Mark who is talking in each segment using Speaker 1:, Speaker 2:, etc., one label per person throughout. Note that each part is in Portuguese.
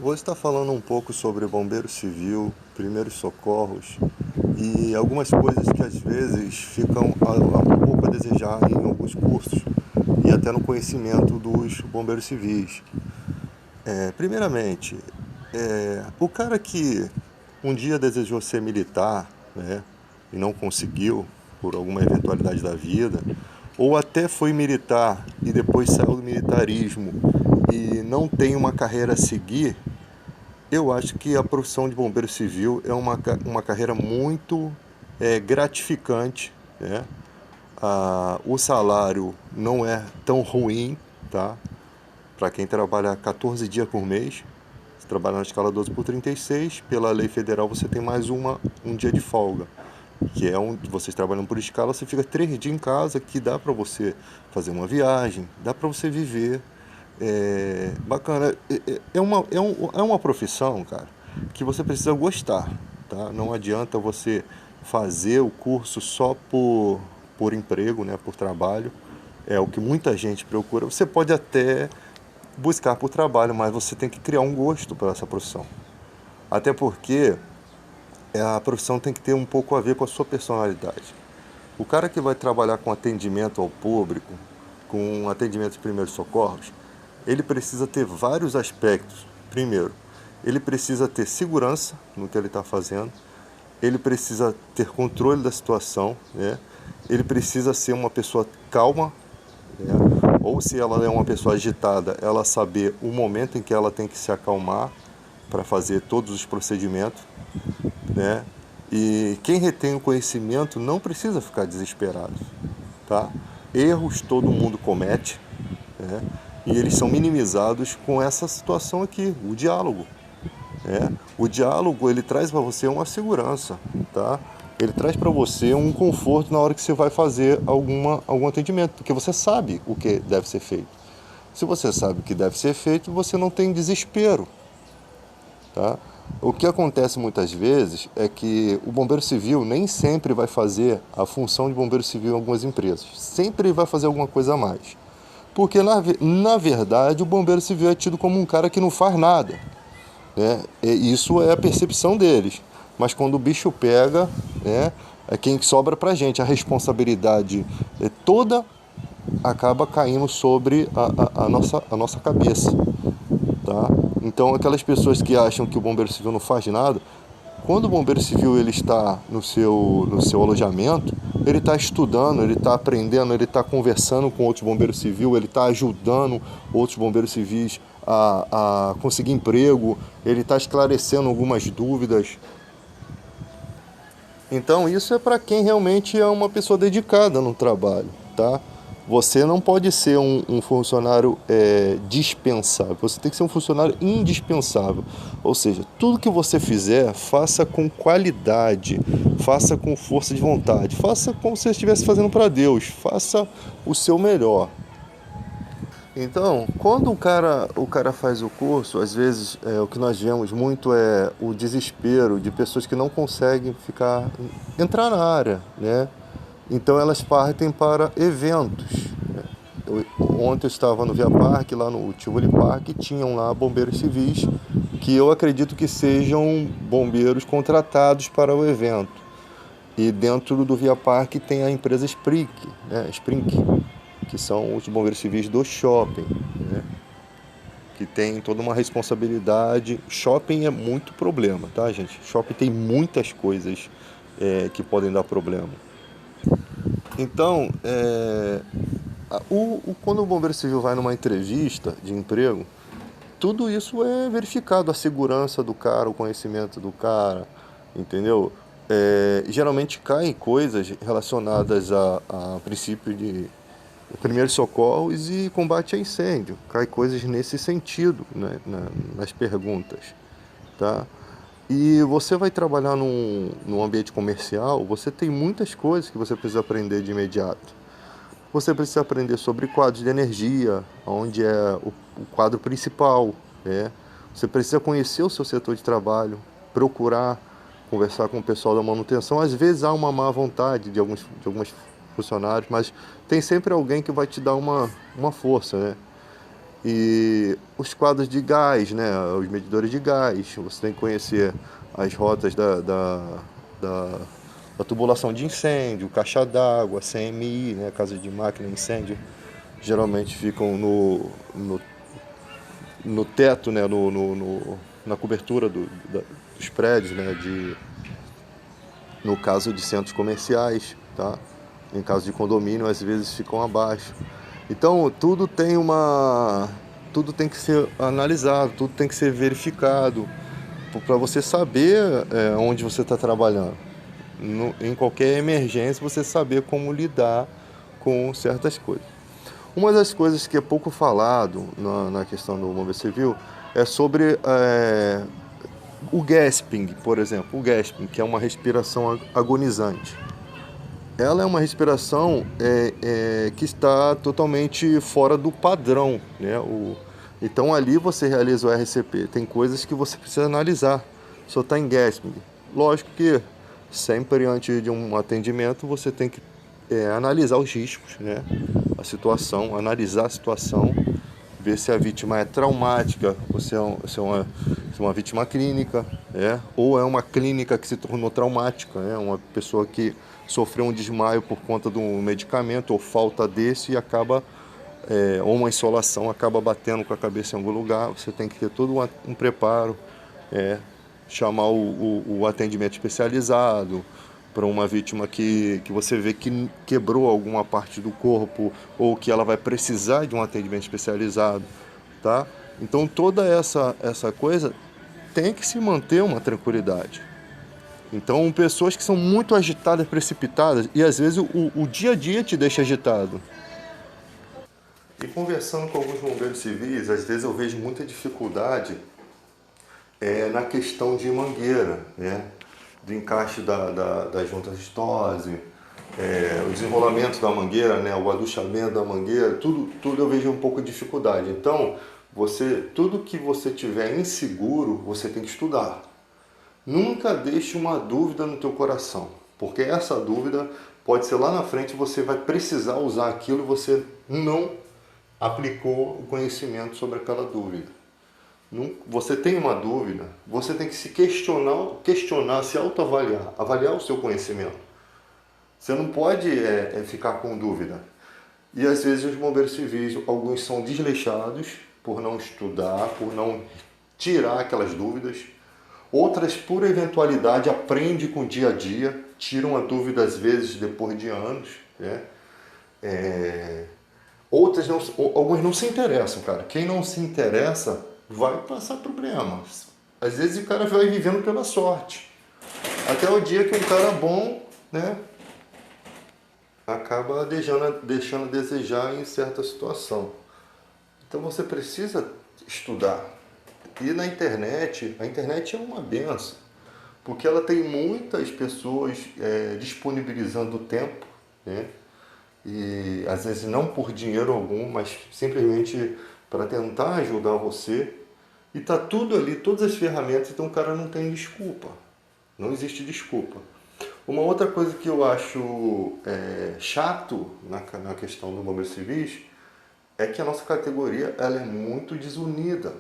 Speaker 1: Vou estar falando um pouco sobre bombeiro civil, primeiros socorros e algumas coisas que às vezes ficam um pouco a desejar em alguns cursos e até no conhecimento dos bombeiros civis. Primeiramente, o cara que um dia desejou ser militar, né, e não conseguiu por alguma eventualidade da vida, ou até foi militar e depois saiu do militarismo e não tem uma carreira a seguir, eu acho que a profissão de bombeiro civil é uma carreira muito gratificante, né? O salário não é tão ruim, tá? Para quem trabalha 14 dias por mês, você trabalha na escala 12 por 36, pela lei federal você tem mais um dia de folga, que é vocês trabalham por escala, você fica 3 dias em casa, que dá para você fazer uma viagem, dá para você viver. Bacana. É uma profissão, cara, que você precisa gostar, tá? Não adianta você fazer o curso só por emprego, né, por trabalho. É o que muita gente procura. Você pode até buscar por trabalho, mas você tem que criar um gosto por essa profissão. Até porque a profissão tem que ter um pouco a ver com a sua personalidade. O cara que vai trabalhar com atendimento ao público, com atendimento de primeiros socorros, ele precisa ter vários aspectos. Primeiro, ele precisa ter segurança no que ele está fazendo, ele precisa ter controle da situação, né? Ele precisa ser uma pessoa calma, né? Ou se ela é uma pessoa agitada, ela saber o momento em que ela tem que se acalmar para fazer todos os procedimentos, né? E quem retém o conhecimento não precisa ficar desesperado, tá? Erros todo mundo comete, né? E eles são minimizados com essa situação aqui, o diálogo, né? O diálogo ele traz para você uma segurança, tá? Ele traz para você um conforto na hora que você vai fazer algum atendimento, porque você sabe o que deve ser feito. Se você sabe o que deve ser feito, você não tem desespero, tá? O que acontece muitas vezes é que o bombeiro civil nem sempre vai fazer a função de bombeiro civil em algumas empresas. Sempre vai fazer alguma coisa a mais. Porque, na verdade, o bombeiro civil é tido como um cara que não faz nada, né? E isso é a percepção deles. Mas quando o bicho pega, né, é quem sobra pra gente. A responsabilidade toda acaba caindo sobre a nossa cabeça, tá? Então, aquelas pessoas que acham que o bombeiro civil não faz nada, quando o bombeiro civil ele está no seu alojamento, ele está estudando, ele está aprendendo, ele está conversando com outros bombeiros civis, ele está ajudando outros bombeiros civis a conseguir emprego, ele está esclarecendo algumas dúvidas. Então isso é para quem realmente é uma pessoa dedicada no trabalho, tá? Você não pode ser um funcionário dispensável, você tem que ser um funcionário indispensável. Ou seja, tudo que você fizer, faça com qualidade, faça com força de vontade, faça como se você estivesse fazendo para Deus, faça o seu melhor. Então, quando o cara faz o curso, às vezes o que nós vemos muito é o desespero de pessoas que não conseguem entrar na área, né? Então elas partem para eventos, né? Ontem eu estava no Via Parque, lá no Tivoli Park, tinham lá bombeiros civis, que eu acredito que sejam bombeiros contratados para o evento. E dentro do Via Parque tem a empresa Sprink, que são os bombeiros civis do shopping, né? Que tem toda uma responsabilidade. Shopping é muito problema, tá, gente? Shopping tem muitas coisas que podem dar problema. Então, quando o bombeiro civil vai numa entrevista de emprego, tudo isso é verificado, a segurança do cara, o conhecimento do cara, entendeu? Geralmente caem coisas relacionadas a princípio de primeiros socorros e combate a incêndio. Cai coisas nesse sentido, né, nas perguntas, tá? E você vai trabalhar num ambiente comercial, você tem muitas coisas que você precisa aprender de imediato. Você precisa aprender sobre quadros de energia, onde é o quadro principal, né? Você precisa conhecer o seu setor de trabalho, procurar conversar com o pessoal da manutenção. Às vezes há uma má vontade de alguns funcionários, mas tem sempre alguém que vai te dar uma força, né? E os quadros de gás, né? Os medidores de gás, você tem que conhecer as rotas da, da tubulação de incêndio, caixa d'água, CMI, né? Casa de máquina de incêndio, geralmente ficam no teto, né? Na cobertura dos prédios, né? No caso de centros comerciais, tá? Em caso de condomínio, às vezes ficam abaixo. Então, tudo tem que ser analisado, tudo tem que ser verificado, para você saber onde você está trabalhando. Em qualquer emergência, você saber como lidar com certas coisas. Uma das coisas que é pouco falado na questão do bombeiro civil é sobre o gasping, por exemplo. O gasping, que é uma respiração agonizante. Ela é uma respiração que está totalmente fora do padrão, né? Então ali você realiza o RCP. Tem coisas que você precisa analisar. Só está em gasping. Lógico que sempre antes de um atendimento você tem que analisar os riscos, né? A situação, analisar a situação, ver se a vítima é traumática ou se é uma vítima clínica, ou é uma clínica que se tornou traumática, uma pessoa que sofreu um desmaio por conta de um medicamento ou falta desse e acaba, ou uma insolação, acaba batendo com a cabeça em algum lugar. Você tem que ter todo um preparo, chamar o atendimento especializado para uma vítima que você vê que quebrou alguma parte do corpo ou que ela vai precisar de um atendimento especializado, tá? Então toda essa coisa tem que se manter uma tranquilidade. Então pessoas que são muito agitadas, precipitadas, e às vezes o dia a dia te deixa agitado. E conversando com alguns bombeiros civis, às vezes eu vejo muita dificuldade na questão de mangueira, né? Do encaixe das juntas de estose, o desenrolamento da mangueira, né? O aduchamento da mangueira, tudo eu vejo um pouco de dificuldade. Então, tudo que você tiver inseguro, você tem que estudar. Nunca deixe uma dúvida no teu coração, porque essa dúvida pode ser lá na frente você vai precisar usar aquilo e você não aplicou o conhecimento sobre aquela dúvida. Você tem uma dúvida, você tem que se questionar, se autoavaliar, avaliar o seu conhecimento. Você não pode ficar com dúvida. E às vezes os bombeiros civis, alguns são desleixados por não estudar, por não tirar aquelas dúvidas. Outras, por eventualidade, aprendem com o dia a dia, tiram a dúvida às vezes depois de anos, né? Alguns não se interessam, cara. Quem não se interessa vai passar problemas. Às vezes o cara vai vivendo pela sorte. Até o dia que um cara bom, né, acaba deixando a desejar em certa situação. Então você precisa estudar. E na internet, a internet é uma benção, porque ela tem muitas pessoas disponibilizando tempo, né? E às vezes não por dinheiro algum, mas simplesmente para tentar ajudar você. E tá tudo ali, todas as ferramentas, então o cara não tem desculpa. Não existe desculpa. Uma outra coisa que eu acho chato na questão do bombeiro civis é que a nossa categoria ela é muito desunida.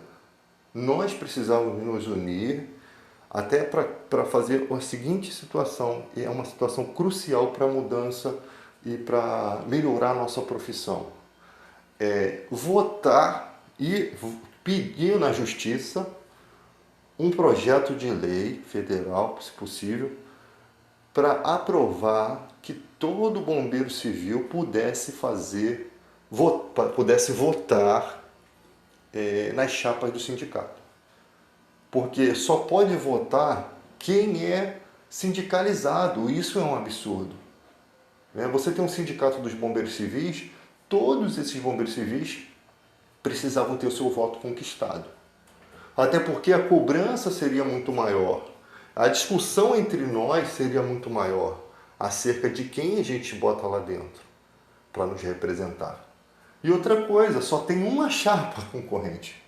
Speaker 1: Nós precisamos nos unir até para fazer a seguinte situação, e é uma situação crucial para a mudança e para melhorar a nossa profissão. Votar e pedir na justiça um projeto de lei federal, se possível, para aprovar que todo bombeiro civil pudesse votar nas chapas do sindicato. Porque só pode votar quem é sindicalizado. Isso é um absurdo. Você tem um sindicato dos bombeiros civis, todos esses bombeiros civis precisavam ter o seu voto conquistado. Até porque a cobrança seria muito maior. A discussão entre nós seria muito maior acerca de quem a gente bota lá dentro para nos representar. E outra coisa, só tem uma chapa concorrente,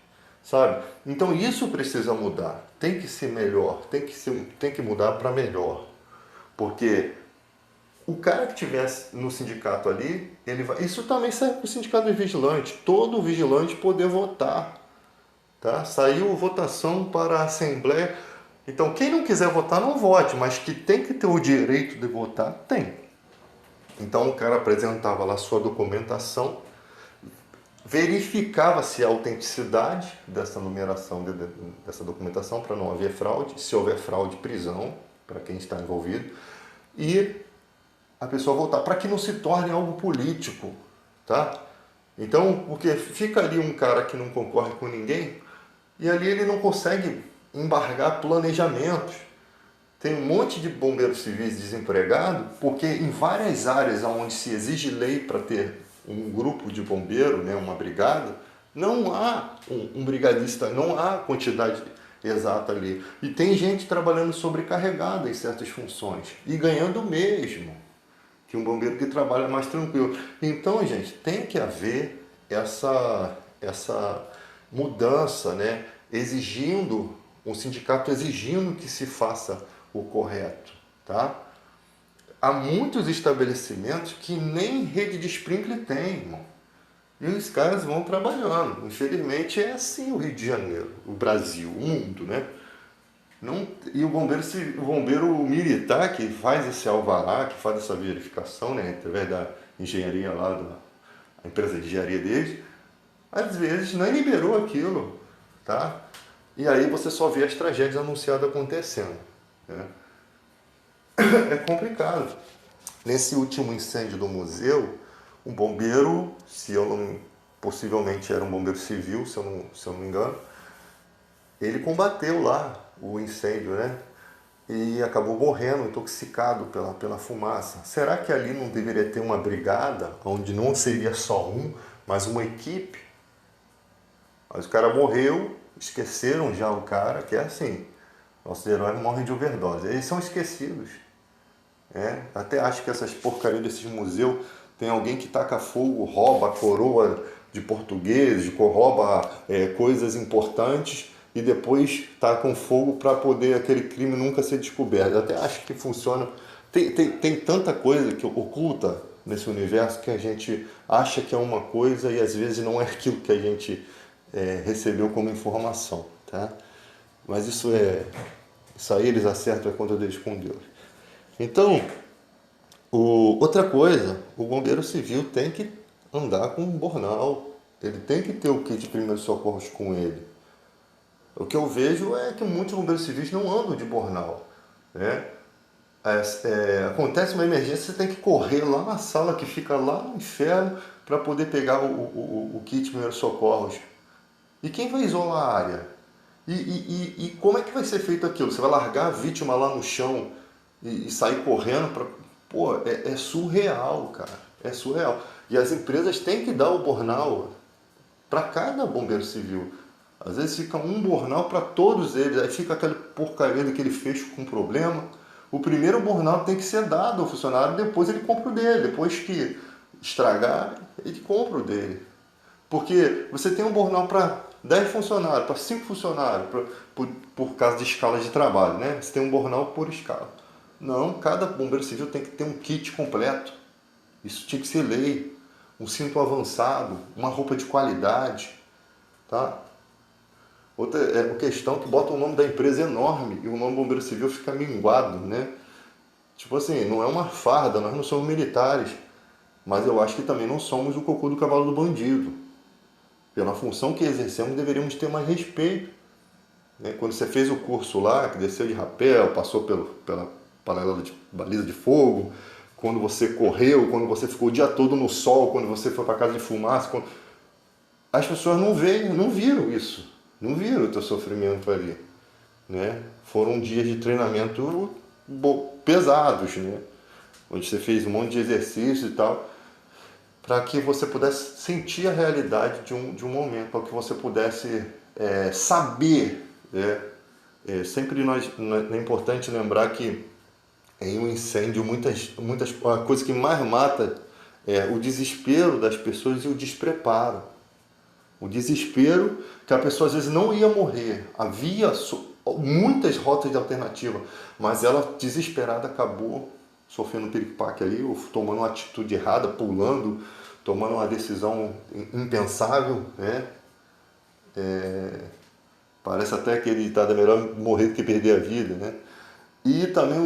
Speaker 1: sabe? Então isso precisa mudar, tem que ser melhor, tem que mudar para melhor. Porque o cara que tivesse no sindicato ali, ele vai... Isso também serve para o sindicato de vigilante. Todo vigilante poder votar. Tá? Saiu votação para a Assembleia. Então, quem não quiser votar, não vote, mas que tem que ter o direito de votar, tem. Então, o cara apresentava lá sua documentação, verificava-se a autenticidade dessa numeração, dessa documentação, para não haver fraude. Se houver fraude, prisão, para quem está envolvido. E a pessoa votar, para que não se torne algo político, tá? Então, porque fica ali um cara que não concorre com ninguém, e ali ele não consegue embargar planejamentos. Tem um monte de bombeiros civis desempregados, porque em várias áreas onde se exige lei para ter um grupo de bombeiro, né, uma brigada, não há um brigadista, não há quantidade exata ali. E tem gente trabalhando sobrecarregada em certas funções e ganhando mesmo que um bombeiro que trabalha mais tranquilo. Então, gente, tem que haver essa mudança, né? Exigindo, um sindicato exigindo que se faça o correto, tá? Há muitos estabelecimentos que nem rede de sprinkler tem, irmão. E os caras vão trabalhando. Infelizmente é assim o Rio de Janeiro, o Brasil, o mundo, né? Não, e o bombeiro militar que faz esse alvará, que faz essa verificação, né, através da engenharia lá, da empresa de engenharia deles, às vezes nem liberou aquilo, tá? E aí você só vê as tragédias anunciadas acontecendo, né? É complicado. Nesse último incêndio do museu, um bombeiro, se eu não, possivelmente era um bombeiro civil, se eu não me engano, ele combateu lá o incêndio, né? E acabou morrendo, intoxicado pela fumaça. Será que ali não deveria ter uma brigada, onde não seria só um, mas uma equipe? Mas o cara morreu, esqueceram já o cara, que é assim, nossos heróis morrem de overdose. Eles são esquecidos. Até acho que essas porcarias desses museus, tem alguém que taca fogo, rouba a coroa de portugueses, rouba coisas importantes e depois taca fogo para poder aquele crime nunca ser descoberto. Eu até acho que funciona. Tem tanta coisa que oculta nesse universo que a gente acha que é uma coisa e às vezes não é aquilo que a gente recebeu como informação, tá? Mas isso aí eles acertam a conta deles com Deus. Então, outra coisa, o bombeiro civil tem que andar com um bornal, ele tem que ter o kit de primeiros socorros com ele. O que eu vejo é que muitos bombeiros civis não andam de bornal, né? Acontece uma emergência, você tem que correr lá na sala que fica lá no inferno para poder pegar o kit de primeiros socorros. E quem vai isolar a área? E como é que vai ser feito aquilo? Você vai largar a vítima lá no chão e sair correndo para... Pô, é surreal, cara. É surreal. E as empresas têm que dar o bornal para cada bombeiro civil. Às vezes fica um bornal para todos eles. Aí fica aquela porcaria daquele fecho com problema. O primeiro bornal tem que ser dado ao funcionário, depois ele compra o dele. Depois que estragar, ele compra o dele. Porque você tem um bornal para 10 funcionários, para 5 funcionários, por causa de escala de trabalho, né? Você tem um bornal por escala. Não, cada bombeiro civil tem que ter um kit completo. Isso tinha que ser lei. Um cinto avançado, uma roupa de qualidade, tá? Outra questão que bota o nome da empresa enorme e o nome bombeiro civil fica minguado, né? Tipo assim, não é uma farda, nós não somos militares, mas eu acho que também não somos o cocô do cavalo do bandido. Pela função que exercemos, deveríamos ter mais respeito. Né? Quando você fez o curso lá, que desceu de rapel, passou pela baliza de fogo, quando você correu, quando você ficou o dia todo no sol, quando você foi para casa de fumaça, as pessoas não viram isso, não viram o teu sofrimento ali, né? Foram dias de treinamento pesados, né? Onde você fez um monte de exercício e tal, para que você pudesse sentir a realidade de um momento, para que você pudesse saber, né? Sempre é importante lembrar que em um incêndio, a coisa que mais mata é o desespero das pessoas e o despreparo. O desespero que a pessoa às vezes não ia morrer. Havia muitas rotas de alternativa, mas ela desesperada acabou sofrendo um piripaque ali, ou tomando uma atitude errada, pulando, tomando uma decisão impensável, né? Parece até que ele está melhor morrer do que perder a vida, né? E também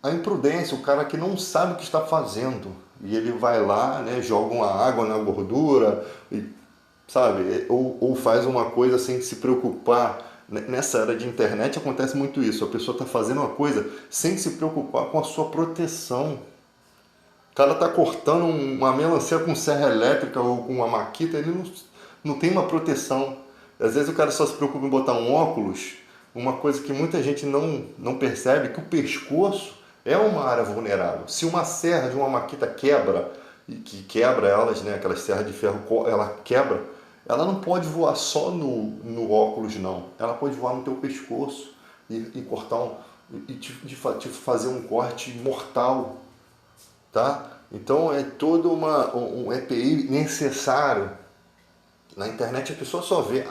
Speaker 1: a imprudência, o cara que não sabe o que está fazendo. E ele vai lá, né, joga uma água na gordura, e, sabe? Ou faz uma coisa sem se preocupar. Nessa era de internet acontece muito isso. A pessoa está fazendo uma coisa sem se preocupar com a sua proteção. O cara está cortando uma melancia com serra elétrica ou com uma maquita, ele não tem uma proteção. Às vezes o cara só se preocupa em botar um óculos, uma coisa que muita gente não percebe, que o pescoço é uma área vulnerável. Se uma serra de uma maquita quebra, e que quebra elas, né, aquelas serras de ferro, ela quebra, ela não pode voar só no óculos, não. Ela pode voar no teu pescoço e cortar te fazer um corte mortal, tá? Então é todo um EPI necessário. Na internet a pessoa só vê,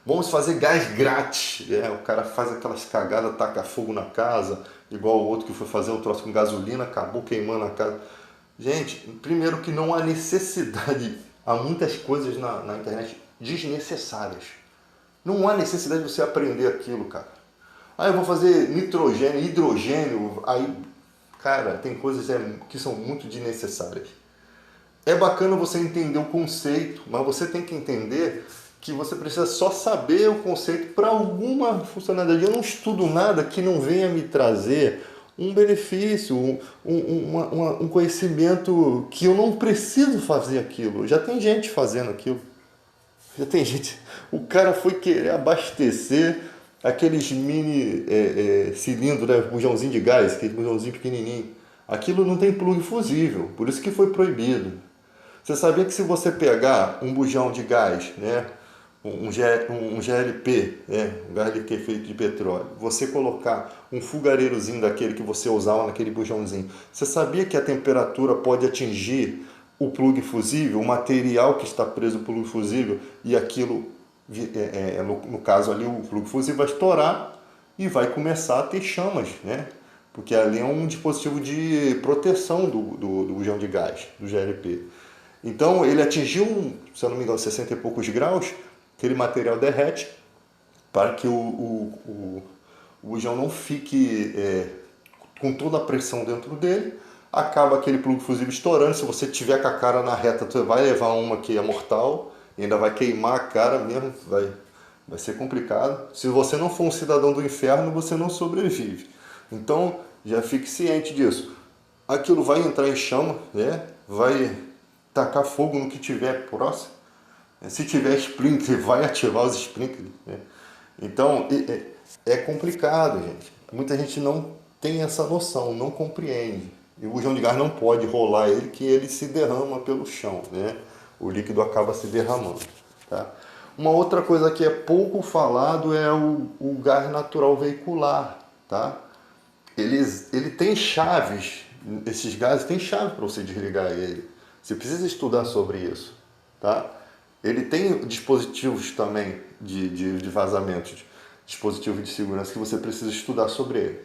Speaker 1: vamos fazer gás grátis. O cara faz aquelas cagadas, taca fogo na casa, igual o outro que foi fazer um troço com gasolina, acabou queimando a casa. Gente, primeiro que não há necessidade, há muitas coisas na internet desnecessárias. Não há necessidade de você aprender aquilo, cara. Eu vou fazer nitrogênio, hidrogênio, aí, cara, tem coisas que são muito desnecessárias. É bacana você entender o conceito, mas você tem que entender que você precisa só saber o conceito para alguma funcionalidade. Eu não estudo nada que não venha me trazer um benefício, um conhecimento que eu não preciso fazer aquilo. Já tem gente fazendo aquilo. Já tem gente. O cara foi querer abastecer aqueles mini cilindros, né, bujãozinho de gás, aquele bujãozinho pequenininho. Aquilo não tem plug fusível, por isso que foi proibido. Você sabia que se você pegar um bujão de gás, né, um GLP, né, um gás liquefeito de petróleo, você colocar um fogareirozinho daquele que você usava naquele bujãozinho, você sabia que a temperatura pode atingir o plug fusível, o material que está preso no plug fusível, e aquilo, no caso ali, o plug fusível vai estourar e vai começar a ter chamas, né? Porque ali é um dispositivo de proteção do bujão de gás, do GLP. Então ele atingiu, se eu não me engano, 60 e poucos graus, aquele material derrete para que o bujão não fique com toda a pressão dentro dele, acaba aquele plug fusível estourando. Se você tiver com a cara na reta, você vai levar uma que é mortal, e ainda vai queimar a cara mesmo, vai ser complicado. Se você não for um cidadão do inferno, você não sobrevive. Então já fique ciente disso. Aquilo vai entrar em chama, né? Vai tacar fogo no que tiver próximo. Se tiver sprinkler, vai ativar os sprinklers, né? Então é complicado, gente. Muita gente não tem essa noção, não compreende. E o bujão de gás não pode rolar ele, que ele se derrama pelo chão, né? O líquido acaba se derramando, tá? Uma outra coisa que é pouco falado é o gás natural veicular, tá? Ele tem chaves, esses gases têm chave para você desligar ele. Você precisa estudar sobre isso, tá? Ele tem dispositivos também de vazamentos, dispositivos de segurança que você precisa estudar sobre ele.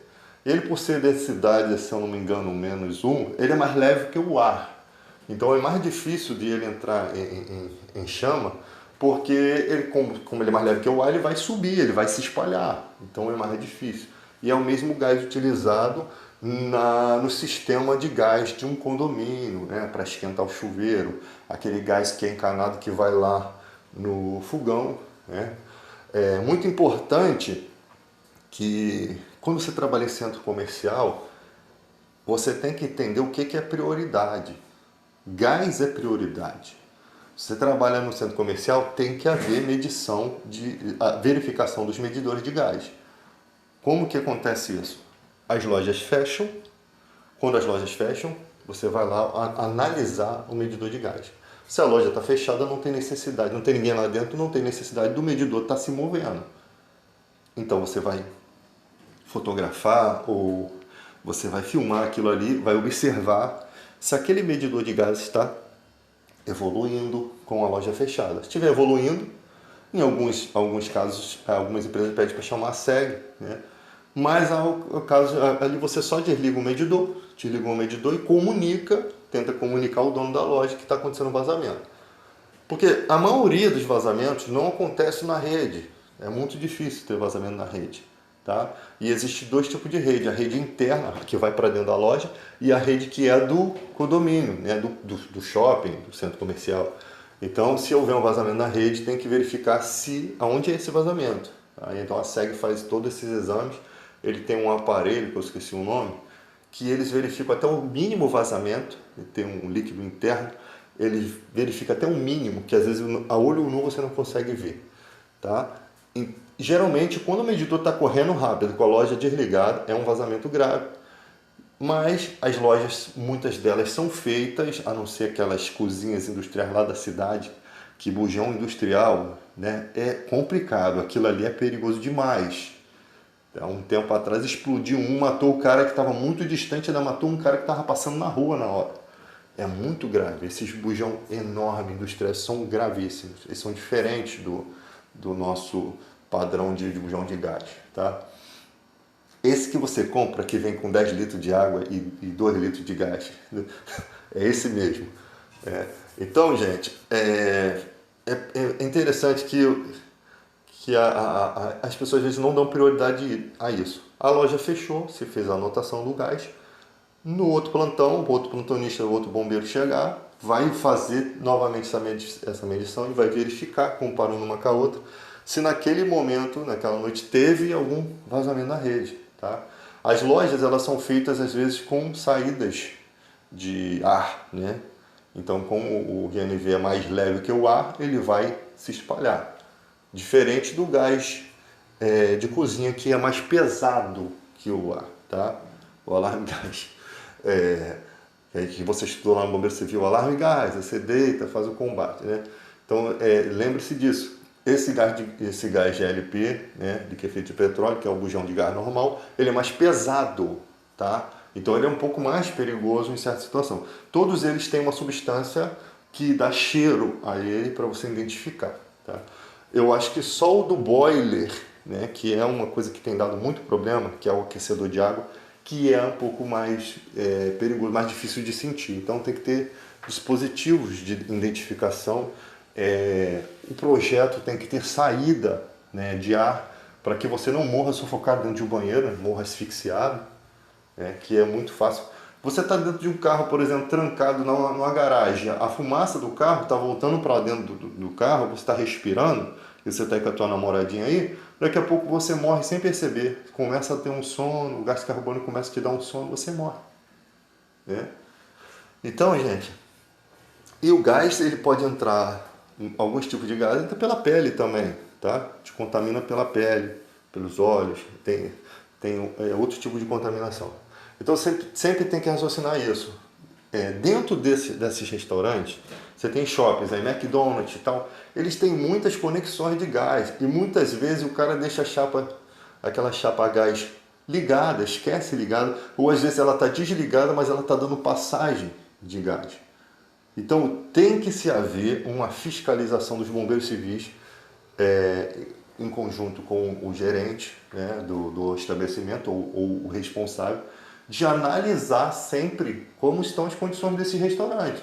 Speaker 1: Ele, por ser densidade, se eu não me engano, -1, ele é mais leve que o ar. Então é mais difícil de ele entrar em chama, porque ele, como ele é mais leve que o ar, ele vai subir, ele vai se espalhar. Então é mais difícil. E é o mesmo gás utilizado no sistema de gás de um condomínio, né, para esquentar o chuveiro, aquele gás que é encanado que vai lá no fogão, né? É muito importante que quando você trabalha em centro comercial, você tem que entender o que é prioridade. Gás é prioridade. Você trabalha no centro comercial, tem que haver a verificação dos medidores de gás. Como que acontece isso? As lojas fecham. Quando as lojas fecham, você vai lá analisar o medidor de gás. Se a loja está fechada, não tem necessidade, não tem ninguém lá dentro, não tem necessidade do medidor estar se movendo. Então você vai fotografar ou você vai filmar aquilo ali, vai observar se aquele medidor de gás está evoluindo com a loja fechada. Se estiver evoluindo, em alguns casos, algumas empresas pedem para chamar a SEG, né? mas ao caso ali você só desliga o medidor e comunica, tenta comunicar ao dono da loja que está acontecendo um vazamento. Porque a maioria dos vazamentos não acontece na rede. É muito difícil ter vazamento na rede. Tá? E existe dois tipos de rede. A rede interna, que vai para dentro da loja, e a rede que é do condomínio, né? do shopping, do centro comercial. Então, se houver um vazamento na rede, tem que verificar aonde é esse vazamento. Tá? Então, a SEG faz todos esses exames. Ele tem um aparelho, que eu esqueci o nome, que eles verificam até o mínimo vazamento, tem um líquido interno, ele verifica até um mínimo, que às vezes a olho nu você não consegue ver. Tá? E, geralmente, quando o medidor está correndo rápido, com a loja desligada, é um vazamento grave. Mas as lojas, muitas delas são feitas, a não ser aquelas cozinhas industriais lá da cidade, que bujão industrial, né, é complicado, aquilo ali é perigoso demais. Há um tempo atrás explodiu matou o cara que estava muito distante, ainda matou um cara que estava passando na rua na hora. É muito grave. Esses bujão enormes industriais são gravíssimos. Eles são diferentes do nosso padrão de bujão de gás. Tá? Esse que você compra, que vem com 10 litros de água e 2 litros de gás, é esse mesmo. Então, gente, é interessante que as pessoas às vezes não dão prioridade a isso. A loja fechou, você fez a anotação do gás, no outro plantão, o outro plantonista, o outro bombeiro chegar, vai fazer novamente essa medição e vai verificar, comparando uma com a outra, se naquele momento, naquela noite, teve algum vazamento na rede. Tá? As lojas, elas são feitas às vezes com saídas de ar, né? Então, como o GNV é mais leve que o ar, ele vai se espalhar. Diferente do gás de cozinha, que é mais pesado que o ar, tá? O alarme gás. Que você estudou lá no Bombeiro Civil, o alarme gás, você deita, faz o combate, né? Então, lembre-se disso. Esse gás GLP, né, de que é feito de petróleo, que é o bujão de gás normal, ele é mais pesado, tá? Então ele é um pouco mais perigoso em certa situação. Todos eles têm uma substância que dá cheiro a ele para você identificar, tá? Eu acho que só o do boiler, né, que é uma coisa que tem dado muito problema, que é o aquecedor de água, que é um pouco mais perigoso, mais difícil de sentir. Então tem que ter dispositivos de identificação. O projeto tem que ter saída, né, de ar para que você não morra sufocado dentro de um banheiro, né, morra asfixiado, que é muito fácil. Você está dentro de um carro, por exemplo, trancado numa garagem, a fumaça do carro está voltando para dentro do carro, você está respirando, e você está com a tua namoradinha aí, daqui a pouco você morre sem perceber, começa a ter um sono, o gás carbônico começa a te dar um sono, você morre. Né? Então, gente, e o gás, ele pode entrar, alguns tipos de gás entra pela pele também, tá? Te contamina pela pele, pelos olhos, tem outro tipo de contaminação. Então sempre tem que raciocinar isso. Dentro desses restaurantes, você tem shoppings, aí McDonald's e tal, eles têm muitas conexões de gás e muitas vezes o cara deixa aquela chapa a gás ligada, esquece ligada, ou às vezes ela está desligada, mas ela está dando passagem de gás. Então tem que se haver uma fiscalização dos bombeiros civis em conjunto com o gerente, né, do estabelecimento ou o responsável, de analisar sempre como estão as condições desse restaurante.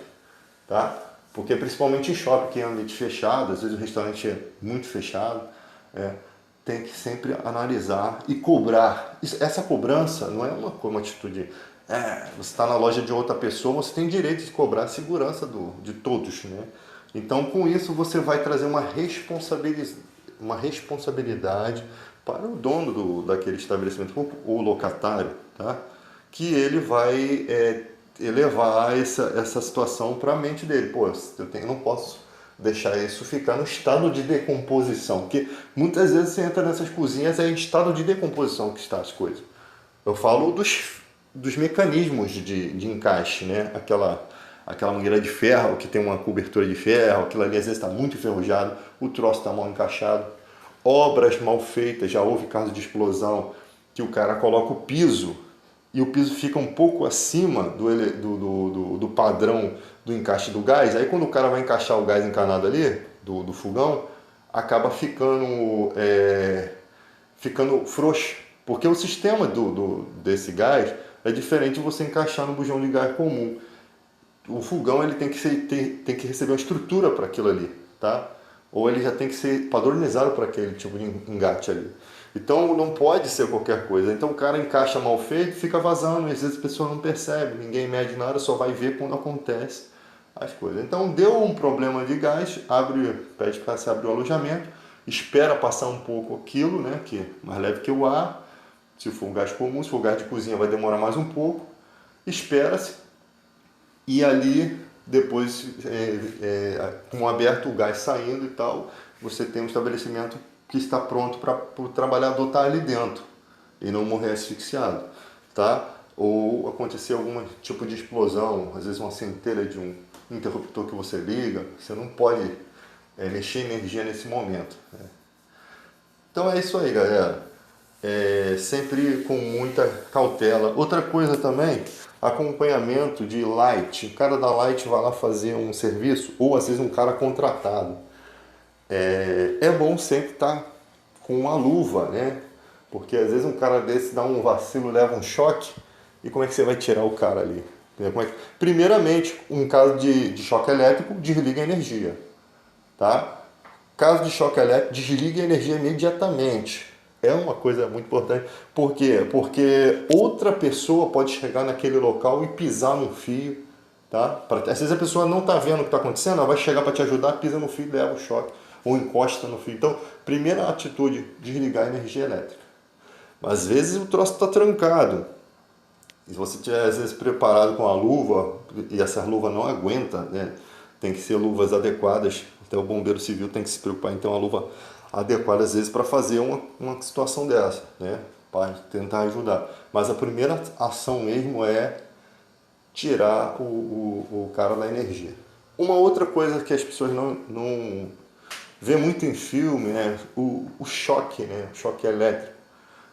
Speaker 1: Tá? Porque principalmente em shopping, que é ambiente fechado, às vezes o restaurante é muito fechado, tem que sempre analisar e cobrar. Essa cobrança não é uma atitude... você está na loja de outra pessoa, você tem direito de cobrar a segurança de todos. Né? Então, com isso, você vai trazer uma responsabilidade para o dono daquele estabelecimento, o locatário, tá? Que ele vai elevar essa situação para a mente dele. Pô, eu não posso deixar isso ficar no estado de decomposição, porque muitas vezes você entra nessas cozinhas, é em estado de decomposição que está as coisas. Eu falo dos mecanismos de encaixe, né? Aquela mangueira de ferro que tem uma cobertura de ferro, aquilo ali às vezes está muito enferrujado, o troço está mal encaixado. Obras mal feitas, já houve caso de explosão que o cara coloca o piso e o piso fica um pouco acima do padrão do encaixe do gás. Aí quando o cara vai encaixar o gás encanado ali, do fogão, acaba ficando frouxo, Porque o sistema desse gás é diferente de você encaixar no bujão de gás comum. O fogão ele tem que receber uma estrutura para aquilo ali, tá? Ou ele já tem que ser padronizado para aquele tipo de engate ali. Então não pode ser qualquer coisa. Então o cara encaixa mal feito, fica vazando, e às vezes a pessoa não percebe, ninguém mede nada, só vai ver quando acontece as coisas. Então deu um problema de gás, pede para você abrir o alojamento, espera passar um pouco aquilo, né, que é mais leve que o ar. Se for um gás comum, se for gás de cozinha vai demorar mais um pouco. Espera-se e ali depois, com aberto o gás saindo e tal, você tem um estabelecimento que está pronto para o trabalhador estar ali dentro e não morrer asfixiado, tá? Ou acontecer algum tipo de explosão, às vezes uma centelha de um interruptor que você liga, você não pode mexer energia nesse momento, né? Então é isso aí, galera. Sempre com muita cautela. Outra coisa também, acompanhamento de light. O cara da light vai lá fazer um serviço, ou às vezes um cara contratado. É bom sempre estar com uma luva, né? Porque às vezes um cara desse dá um vacilo, leva um choque, e como é que você vai tirar o cara ali? Primeiramente, um caso de choque elétrico, desliga a energia, tá? Caso de choque elétrico, desligue a energia imediatamente. É uma coisa muito importante. Por quê? Porque outra pessoa pode chegar naquele local e pisar no fio, tá? Às vezes a pessoa não está vendo o que está acontecendo, ela vai chegar para te ajudar, pisa no fio e leva o choque, ou encosta no fio. Então, primeira atitude, desligar a energia elétrica. Mas às vezes o troço está trancado. E se você estiver, às vezes, preparado com a luva, e essa luva não aguenta, né? Tem que ser luvas adequadas. Até o bombeiro civil tem que se preocupar em ter uma luva adequada, às vezes, para fazer uma situação dessa, né? Para tentar ajudar. Mas a primeira ação mesmo é tirar o cara da energia. Uma outra coisa que as pessoas não vê muito em filme, né? O choque, né? O choque elétrico.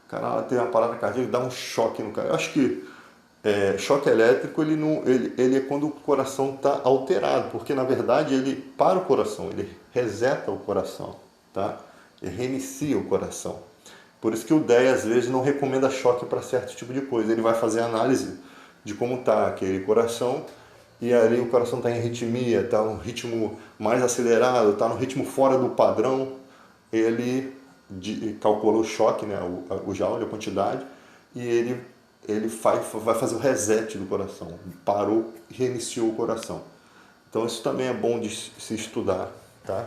Speaker 1: O cara tem uma parada cardíaca, dá um choque no cara. Eu acho que choque elétrico ele é quando o coração está alterado, porque na verdade ele para o coração, ele reseta o coração, tá? Ele reinicia o coração. Por isso que o DEA às vezes não recomenda choque para certo tipo de coisa. Ele vai fazer análise de como está aquele coração, e ali o coração está em arritmia, está no ritmo mais acelerado, está no ritmo fora do padrão. Ele calculou o choque, né, o joule, a quantidade, e ele vai fazer o reset do coração. Parou e reiniciou o coração. Então isso também é bom de se estudar, tá?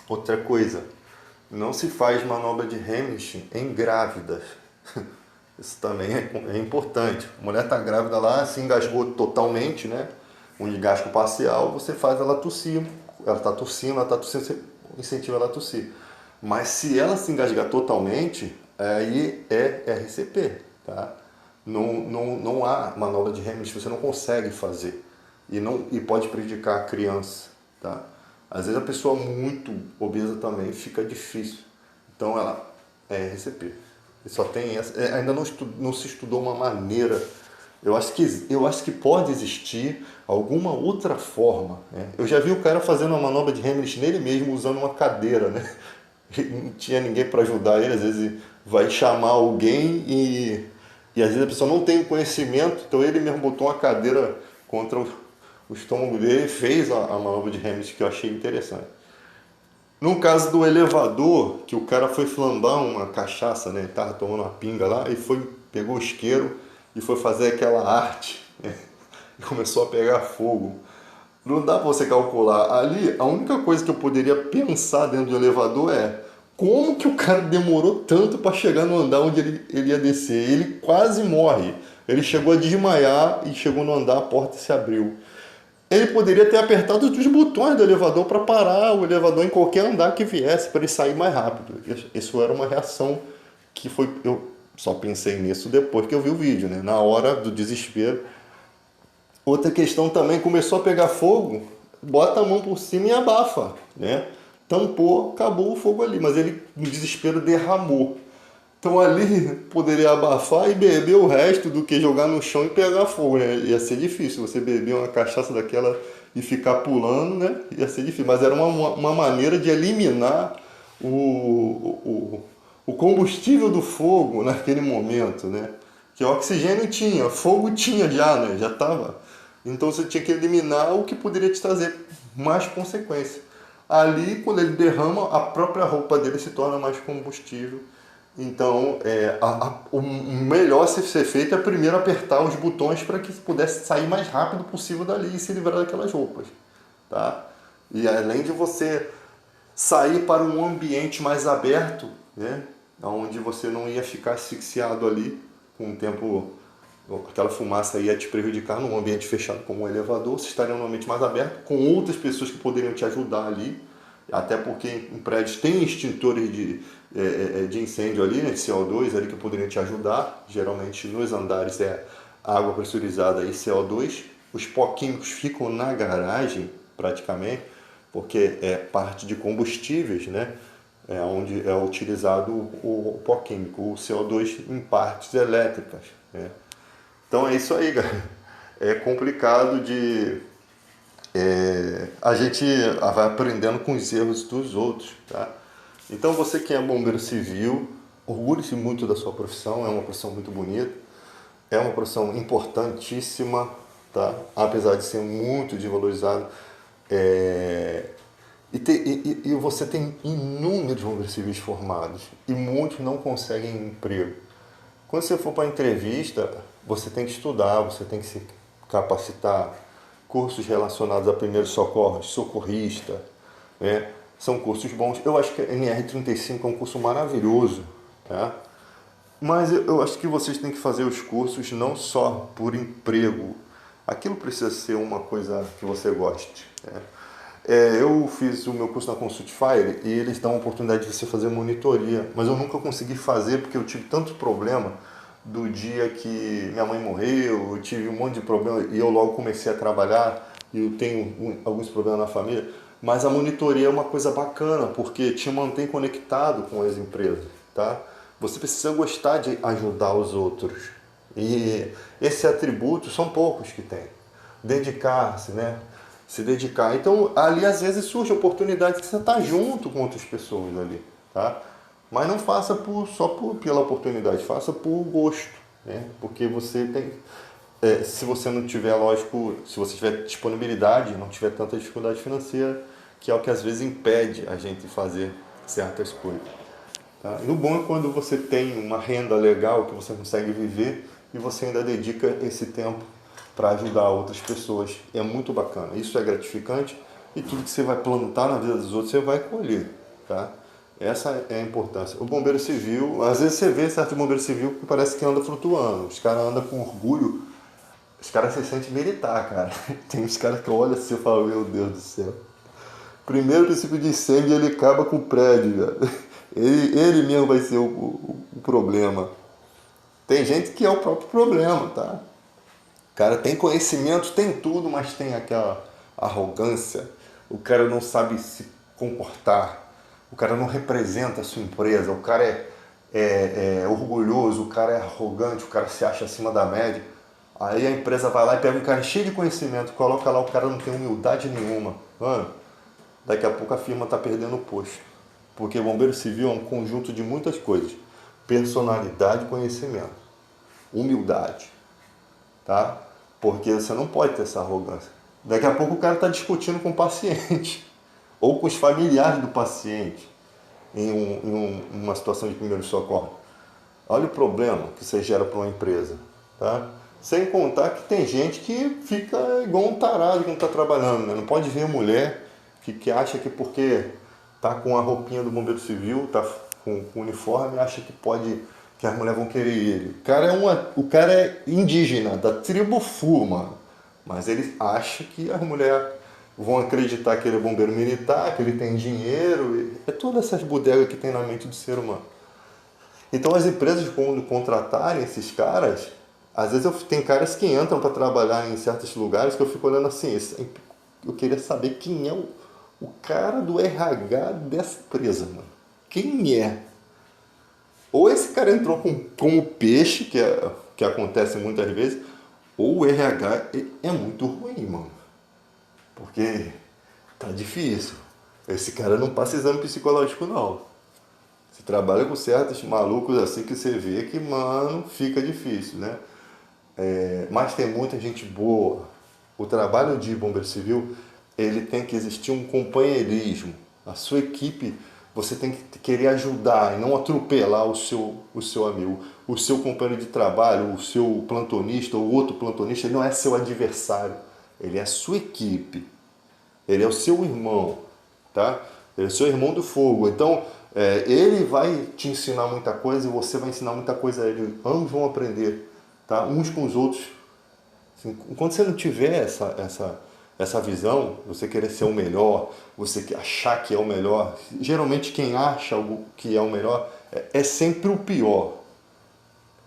Speaker 1: Outra coisa, não se faz manobra de Heimlich em grávidas. Isso também é importante. A mulher está grávida lá, se engasgou totalmente, né? Um engasgo parcial, você faz ela tossir. Ela está tossindo, você incentiva ela a tossir. Mas se ela se engasgar totalmente, aí é RCP, tá? Não há manobra de Heimlich, você não consegue fazer. E pode prejudicar a criança, tá? Às vezes a pessoa muito obesa também fica difícil. Então ela é RCP. Só tem essa. Ainda não se estudou uma maneira. Eu acho que pode existir alguma outra forma, né? Eu já vi o cara fazendo uma manobra de Heimlich nele mesmo, usando uma cadeira, né? Não tinha ninguém para ajudar ele, às vezes vai chamar alguém e às vezes a pessoa não tem o conhecimento, então ele mesmo botou uma cadeira contra o estômago dele e fez a manobra de Heimlich, que eu achei interessante. No caso do elevador, que o cara foi flambar uma cachaça, né? Ele tava tomando uma pinga lá e pegou o isqueiro e foi fazer aquela arte, né? E começou a pegar fogo. Não dá para você calcular. Ali, a única coisa que eu poderia pensar dentro do elevador é como que o cara demorou tanto para chegar no andar onde ele ia descer. Ele quase morre. Ele chegou a desmaiar e chegou no andar, a porta se abriu. Ele poderia ter apertado os botões do elevador para parar o elevador em qualquer andar que viesse, para ele sair mais rápido. Isso era uma reação que foi... Eu só pensei nisso depois que eu vi o vídeo, né? Na hora do desespero. Outra questão também, começou a pegar fogo, bota a mão por cima e abafa, né? Tampou, acabou o fogo ali, mas ele, no desespero, derramou. Então ali poderia abafar e beber o resto do que jogar no chão e pegar fogo, né? Ia ser difícil você beber uma cachaça daquela e ficar pulando, né? Ia ser difícil, mas era uma maneira de eliminar o o combustível do fogo naquele momento, né? Que oxigênio tinha, fogo tinha já, né? Já estava. Então você tinha que eliminar o que poderia te trazer mais consequência. Ali, quando ele derrama, a própria roupa dele se torna mais combustível. Então, o melhor a ser feito é primeiro apertar os botões para que pudesse sair mais rápido possível dali e se livrar daquelas roupas. Tá? E além de você sair para um ambiente mais aberto, né? Onde você não ia ficar asfixiado ali com o tempo, aquela fumaça ia te prejudicar num ambiente fechado como um elevador, você estaria num ambiente mais aberto, com outras pessoas que poderiam te ajudar ali, até porque em prédios tem extintores de incêndio ali, né, de CO2 ali que poderiam te ajudar, geralmente nos andares é água pressurizada e CO2, os pó químicos ficam na garagem praticamente, porque é parte de combustíveis, né? É onde é utilizado o pó químico, o CO2 em partes elétricas, né? Então é isso aí, galera. É complicado de... a gente vai aprendendo com os erros dos outros, tá? Então você que é bombeiro civil, orgulhe-se muito da sua profissão, é uma profissão muito bonita, é uma profissão importantíssima, tá? Apesar de ser muito desvalorizado. E você tem inúmeros bombeiros civis formados e muitos não conseguem emprego. Quando você for para a entrevista, você tem que estudar, você tem que se capacitar. Cursos relacionados a primeiros socorros, socorrista, né? São cursos bons. Eu acho que a NR35 é um curso maravilhoso, tá? Mas eu acho que vocês têm que fazer os cursos não só por emprego. Aquilo precisa ser uma coisa que você goste, né? Eu fiz o meu curso na Consult Fire e eles dão a oportunidade de você fazer monitoria, mas eu nunca consegui fazer porque eu tive tanto problema do dia que minha mãe morreu, eu tive um monte de problema e eu logo comecei a trabalhar e eu tenho alguns problemas na família. Mas a monitoria é uma coisa bacana porque te mantém conectado com as empresas, tá? Você precisa gostar de ajudar os outros e esse atributo são poucos que tem. Dedicar-se, né? Se dedicar. Então, ali às vezes surge a oportunidade de você estar junto com outras pessoas ali, tá? Mas não faça pela oportunidade, faça por gosto, né? Porque você tem, se você não tiver, lógico, se você tiver disponibilidade, não tiver tanta dificuldade financeira, que é o que às vezes impede a gente fazer certas coisas. Tá? E o bom é quando você tem uma renda legal, que você consegue viver e você ainda dedica esse tempo para ajudar outras pessoas. É muito bacana, isso é gratificante e tudo que você vai plantar na vida dos outros você vai colher, tá? Essa é a importância. O bombeiro civil, às vezes você vê certo bombeiro civil que parece que anda flutuando, os caras andam com orgulho, os caras se sentem militar, cara. Tem uns caras que olham assim e falam, meu Deus do céu. Primeiro princípio de incêndio, ele acaba com o prédio, velho. Ele mesmo vai ser o problema. Tem gente que é o próprio problema, tá? O cara tem conhecimento, tem tudo, mas tem aquela arrogância. O cara não sabe se comportar. O cara não representa a sua empresa. O cara é orgulhoso, o cara é arrogante, o cara se acha acima da média. Aí a empresa vai lá e pega um cara cheio de conhecimento, coloca lá, o cara não tem humildade nenhuma. Mano, daqui a pouco a firma está perdendo o posto. Porque bombeiro civil é um conjunto de muitas coisas. Personalidade e conhecimento. Humildade. Tá? Porque você não pode ter essa arrogância. Daqui a pouco o cara está discutindo com o paciente. Ou com os familiares do paciente. Em uma situação de primeiro socorro. Olha o problema que você gera para uma empresa. Tá? Sem contar que tem gente que fica igual um tarado quando está trabalhando. Né? Não pode ver mulher que acha que porque tá com a roupinha do bombeiro civil, tá com o uniforme, acha que pode, que as mulheres vão querer ele. O cara é indígena, da tribo Fu, mano. Mas ele acha que as mulheres vão acreditar que ele é bombeiro militar, que ele tem dinheiro. É todas essas bodegas que tem na mente do ser humano. Então as empresas, quando contratarem esses caras, às vezes tem caras que entram para trabalhar em certos lugares que eu fico olhando assim, eu queria saber quem é o cara do RH dessa empresa, mano. Quem é? Ou esse cara entrou com o peixe, que acontece muitas vezes, ou o RH é muito ruim, mano. Porque tá difícil. Esse cara não passa exame psicológico, não. Você trabalha com certos malucos assim que você vê que, mano, fica difícil, né? Mas tem muita gente boa. O trabalho de bombeiro civil, ele tem que existir um companheirismo. A sua equipe, você tem que querer ajudar e não atropelar o seu amigo. O seu companheiro de trabalho, o seu plantonista ou outro plantonista, ele não é seu adversário. Ele é a sua equipe. Ele é o seu irmão, tá? Ele é o seu irmão do fogo. Então, ele vai te ensinar muita coisa e você vai ensinar muita coisa a ele. Ambos vão aprender, tá? Uns com os outros. Assim, enquanto você não tiver essa visão, você querer ser o melhor, você achar que é o melhor, geralmente quem acha algo que é o melhor é sempre o pior.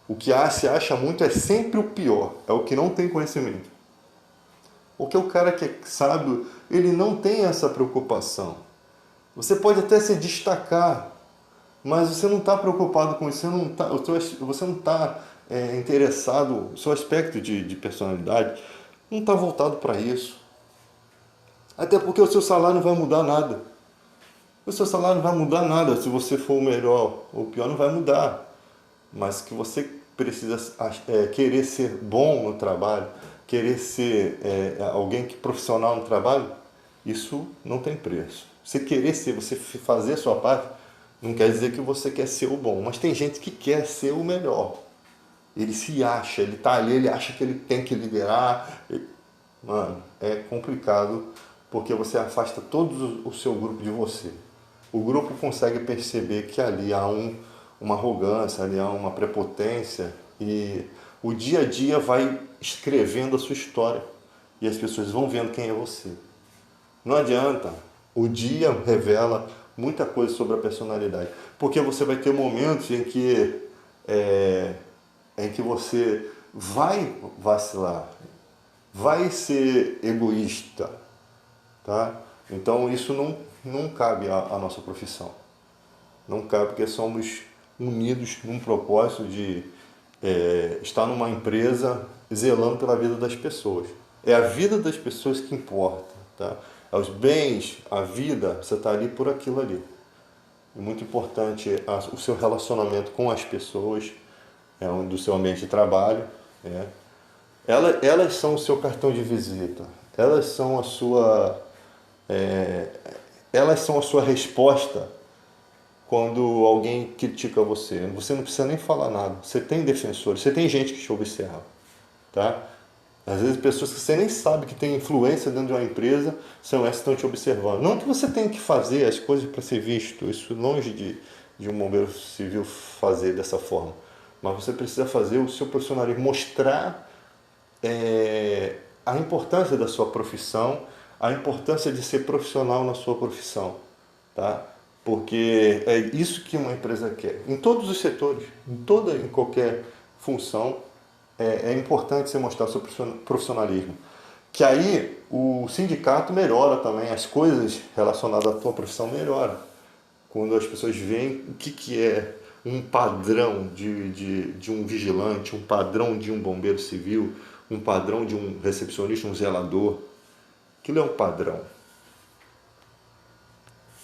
Speaker 1: O que se acha muito é sempre o pior, é o que não tem conhecimento. Porque o cara que é sábio, ele não tem essa preocupação. Você pode até se destacar, mas você não está preocupado com isso, você não está interessado, o seu aspecto de personalidade não está voltado para isso. Até porque o seu salário não vai mudar nada. O seu salário não vai mudar nada se você for o melhor ou o pior, não vai mudar. Mas que você precisa querer ser bom no trabalho, querer ser alguém que profissional no trabalho, isso não tem preço. Você querer ser, você fazer a sua parte, não quer dizer que você quer ser o bom, mas tem gente que quer ser o melhor. Ele se acha, ele tá ali, ele acha que ele tem que liderar. Mano, é complicado porque você afasta todo o seu grupo de você. O grupo consegue perceber que ali há uma arrogância, ali há uma prepotência e o dia a dia vai escrevendo a sua história e as pessoas vão vendo quem é você. Não adianta, o dia revela muita coisa sobre a personalidade, porque você vai ter momentos em que você vai vacilar, vai ser egoísta, tá? Então isso não cabe à nossa profissão. Não cabe porque somos unidos num propósito de estar numa empresa zelando pela vida das pessoas. É a vida das pessoas que importa, tá? É os bens, a vida, você está ali por aquilo ali. É muito importante o seu relacionamento com as pessoas, do seu ambiente de trabalho. Elas são o seu cartão de visita. Elas são elas são a sua resposta quando alguém critica você. Você não precisa nem falar nada. Você tem defensores, você tem gente que te observa, tá? Às vezes pessoas que você nem sabe que tem influência dentro de uma empresa são essas que estão te observando. Não que você tenha que fazer as coisas para ser visto, isso longe de um bombeiro civil fazer dessa forma. Mas você precisa fazer o seu profissionalismo, mostrar a importância da sua profissão, a importância de ser profissional na sua profissão, tá? Porque é isso que uma empresa quer, em todos os setores, em qualquer função, é importante você mostrar o seu profissionalismo. Que aí o sindicato melhora também, as coisas relacionadas à tua profissão melhoram. Quando as pessoas veem o que é um padrão de um vigilante, um padrão de um bombeiro civil, um padrão de um recepcionista, um zelador. Aquilo é um padrão.